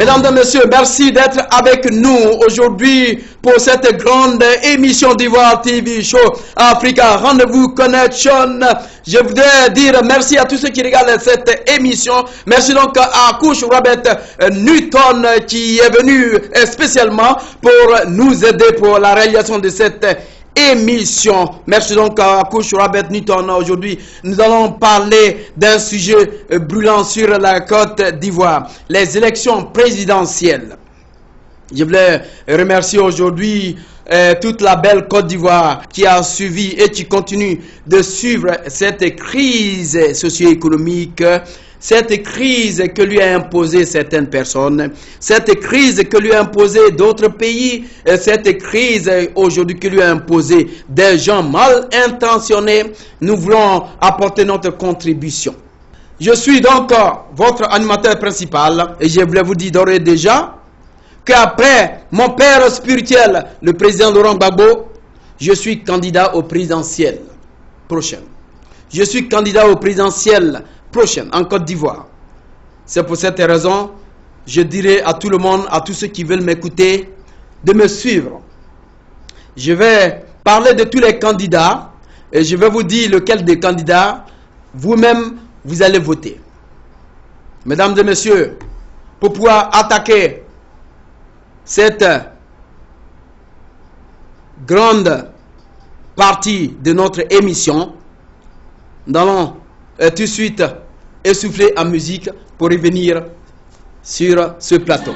Mesdames et messieurs, merci d'être avec nous aujourd'hui pour cette grande émission d'Ivoire TV Show Africa Rendez-vous Connection. Je voudrais dire merci à tous ceux qui regardent cette émission. Merci donc à Couche Robert Newton qui est venu spécialement pour nous aider pour la réalisation de cette émission. Merci donc à Couche Robert Newton. Aujourd'hui, nous allons parler d'un sujet brûlant sur la Côte d'Ivoire, les élections présidentielles. Je voulais remercier aujourd'hui toute la belle Côte d'Ivoire qui a suivi et qui continue de suivre cette crise socio-économique, cette crise que lui a imposée certaines personnes, cette crise que lui a imposée d'autres pays, cette crise aujourd'hui que lui a imposée des gens mal intentionnés. Nous voulons apporter notre contribution. Je suis donc votre animateur principal et je voulais vous dire d'ores et déjà qu'après mon père spirituel, le président Laurent Gbagbo, je suis candidat au présidentiel prochain. Je suis candidat au présidentiel prochain en Côte d'Ivoire. C'est pour cette raison, je dirai à tout le monde, à tous ceux qui veulent m'écouter, de me suivre. Je vais parler de tous les candidats et je vais vous dire lequel des candidats vous-même vous allez voter. Mesdames et messieurs, pour pouvoir attaquer cette grande partie de notre émission, nous allons tout de suite essouffler en musique pour revenir sur ce plateau.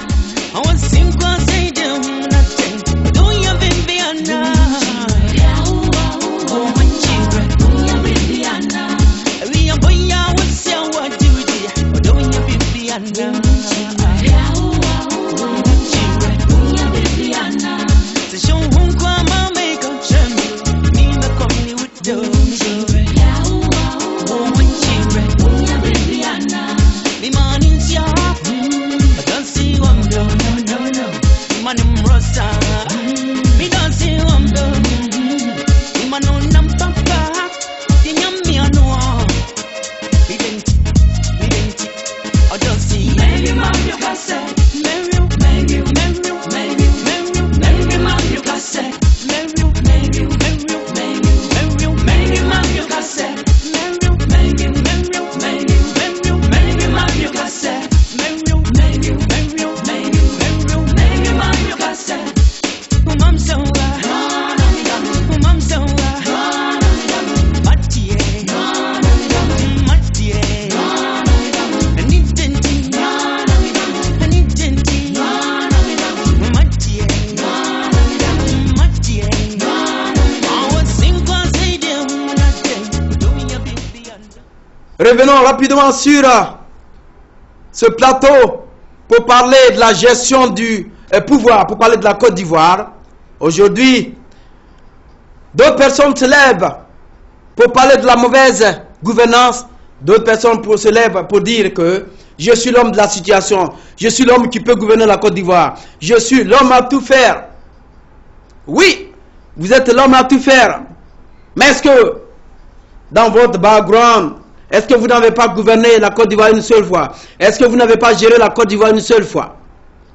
Revenons rapidement sur ce plateau pour parler de la gestion du pouvoir, pour parler de la Côte d'Ivoire. Aujourd'hui, d'autres personnes se lèvent pour parler de la mauvaise gouvernance. D'autres personnes se lèvent pour dire que je suis l'homme de la situation. Je suis l'homme qui peut gouverner la Côte d'Ivoire. Je suis l'homme à tout faire. Oui, vous êtes l'homme à tout faire. Mais est-ce que dans votre background, est-ce que vous n'avez pas gouverné la Côte d'Ivoire une seule fois? Est-ce que vous n'avez pas géré la Côte d'Ivoire une seule fois?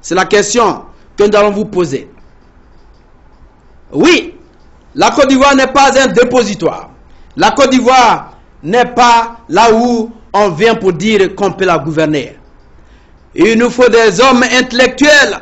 C'est la question que nous allons vous poser. Oui, la Côte d'Ivoire n'est pas un dépositoire. La Côte d'Ivoire n'est pas là où on vient pour dire qu'on peut la gouverner. Il nous faut des hommes intellectuels,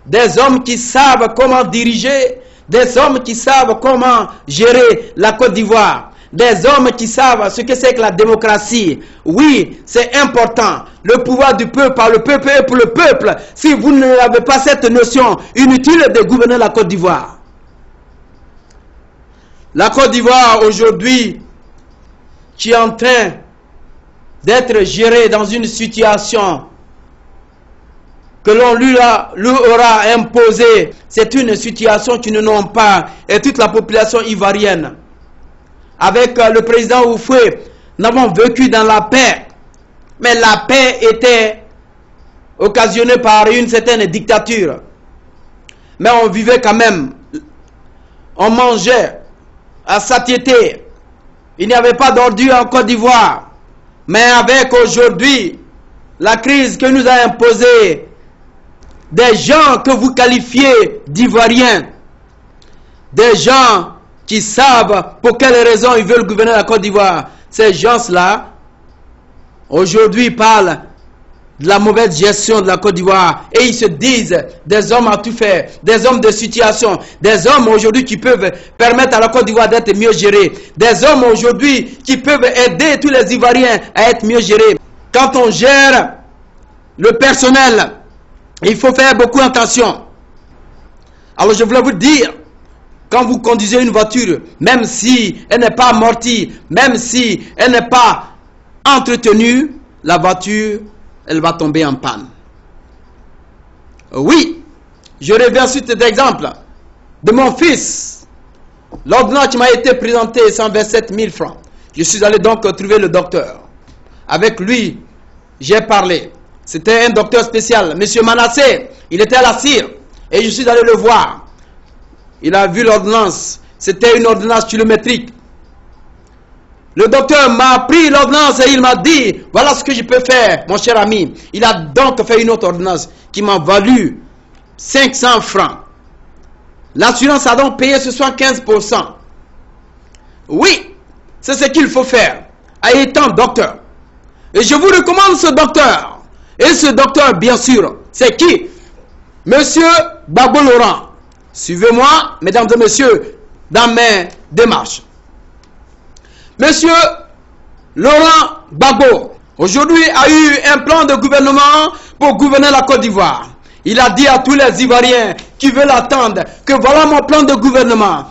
des hommes qui savent comment diriger, des hommes qui savent comment gérer la Côte d'Ivoire. Des hommes qui savent ce que c'est que la démocratie. Oui, c'est important. Le pouvoir du peuple par le peuple et pour le peuple. Si vous n'avez pas cette notion, inutile de gouverner la Côte d'Ivoire. La Côte d'Ivoire aujourd'hui, qui est en train d'être gérée dans une situation que l'on lui aura imposée, c'est une situation qui ne n'ont pas et toute la population ivoirienne. Avec le président Oufoué, nous avons vécu dans la paix. Mais la paix était occasionnée par une certaine dictature. Mais on vivait quand même. On mangeait à satiété. Il n'y avait pas d'ordure en Côte d'Ivoire. Mais avec aujourd'hui, la crise que nous a imposée des gens que vous qualifiez d'Ivoiriens, des gens qui savent pour quelles raisons ils veulent gouverner la Côte d'Ivoire. Ces gens-là, aujourd'hui, parlent de la mauvaise gestion de la Côte d'Ivoire et ils se disent des hommes à tout faire, des hommes de situation, des hommes aujourd'hui qui peuvent permettre à la Côte d'Ivoire d'être mieux gérée, des hommes aujourd'hui qui peuvent aider tous les Ivoiriens à être mieux gérés. Quand on gère le personnel, il faut faire beaucoup attention. Alors je voulais vous dire, quand vous conduisez une voiture, même si elle n'est pas amortie, même si elle n'est pas entretenue, la voiture, elle va tomber en panne. Oui, je reviens sur cet exemple de mon fils. L'ordonnance qui m'a été présentée, 127 000 francs. Je suis allé donc trouver le docteur. Avec lui, j'ai parlé. C'était un docteur spécial, M. Manassé. Il était à la cire. Et je suis allé le voir. Il a vu l'ordonnance. C'était une ordonnance kilométrique. Le docteur m'a pris l'ordonnance et il m'a dit, voilà ce que je peux faire, mon cher ami. Il a donc fait une autre ordonnance qui m'a valu 500 francs. L'assurance a donc payé ce soir 15%. Oui, c'est ce qu'il faut faire, étant docteur. Et je vous recommande ce docteur. Et ce docteur, bien sûr, c'est qui? Monsieur Gbagbo Laurent. Suivez-moi, mesdames et messieurs, dans mes démarches. Monsieur Laurent Gbagbo, aujourd'hui, a eu un plan de gouvernement pour gouverner la Côte d'Ivoire. Il a dit à tous les Ivoiriens qui veulent attendre que voilà mon plan de gouvernement.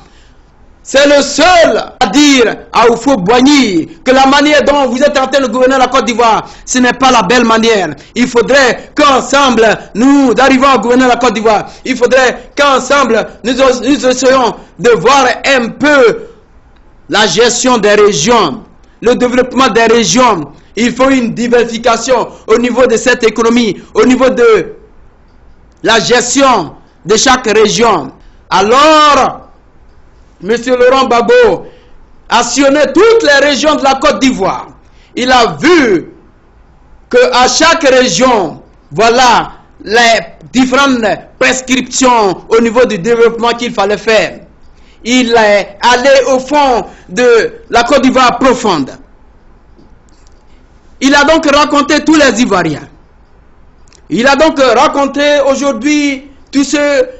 C'est le seul à dire à Houphouët-Boigny que la manière dont vous êtes en train de gouverner la Côte d'Ivoire, ce n'est pas la belle manière. Il faudrait qu'ensemble, nous arrivions à gouverner la Côte d'Ivoire. Il faudrait qu'ensemble, nous essayons de voir un peu la gestion des régions, le développement des régions. Il faut une diversification au niveau de cette économie, au niveau de la gestion de chaque région. Alors, M. Laurent Gbagbo a sillonné toutes les régions de la Côte d'Ivoire. Il a vu qu'à chaque région, voilà les différentes prescriptions au niveau du développement qu'il fallait faire. Il est allé au fond de la Côte d'Ivoire profonde. Il a donc rencontré tous les Ivoiriens. Il a donc rencontré aujourd'hui tous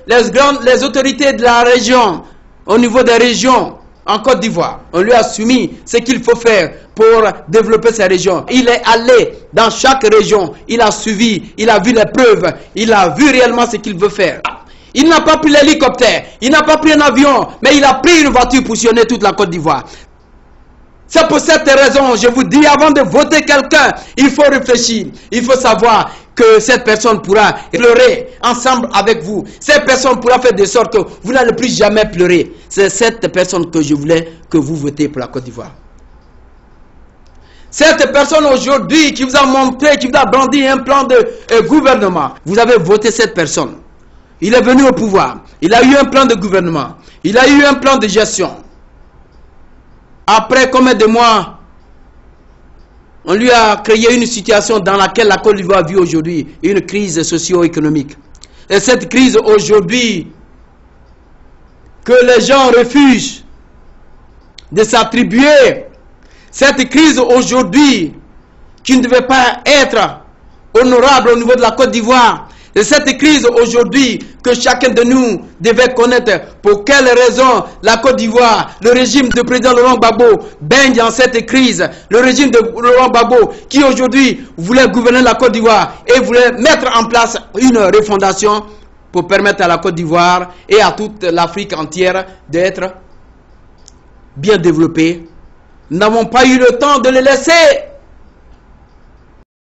les autorités de la région, au niveau des régions en Côte d'Ivoire. On lui a soumis ce qu'il faut faire pour développer ces régions. Il est allé dans chaque région, il a suivi, il a vu les preuves, il a vu réellement ce qu'il veut faire. Il n'a pas pris l'hélicoptère, il n'a pas pris un avion, mais il a pris une voiture pour sillonner toute la Côte d'Ivoire. C'est pour cette raison, je vous dis, avant de voter quelqu'un, il faut réfléchir. Il faut savoir que cette personne pourra pleurer ensemble avec vous. Cette personne pourra faire de sorte que vous n'allez plus jamais pleurer. C'est cette personne que je voulais que vous votez pour la Côte d'Ivoire. Cette personne aujourd'hui qui vous a montré, qui vous a brandi un plan de gouvernement, vous avez voté cette personne. Il est venu au pouvoir. Il a eu un plan de gouvernement. Il a eu un plan de gestion. Après combien de mois, on lui a créé une situation dans laquelle la Côte d'Ivoire vit aujourd'hui, une crise socio-économique. Et cette crise aujourd'hui, que les gens refusent de s'attribuer, cette crise aujourd'hui, qui ne devait pas être honorable au niveau de la Côte d'Ivoire, et cette crise aujourd'hui que chacun de nous devait connaître pour quelles raisons la Côte d'Ivoire, le régime du président Laurent Gbagbo baigne dans cette crise. Le régime de Laurent Gbagbo qui aujourd'hui voulait gouverner la Côte d'Ivoire et voulait mettre en place une refondation pour permettre à la Côte d'Ivoire et à toute l'Afrique entière d'être bien développée. Nous n'avons pas eu le temps de le laisser.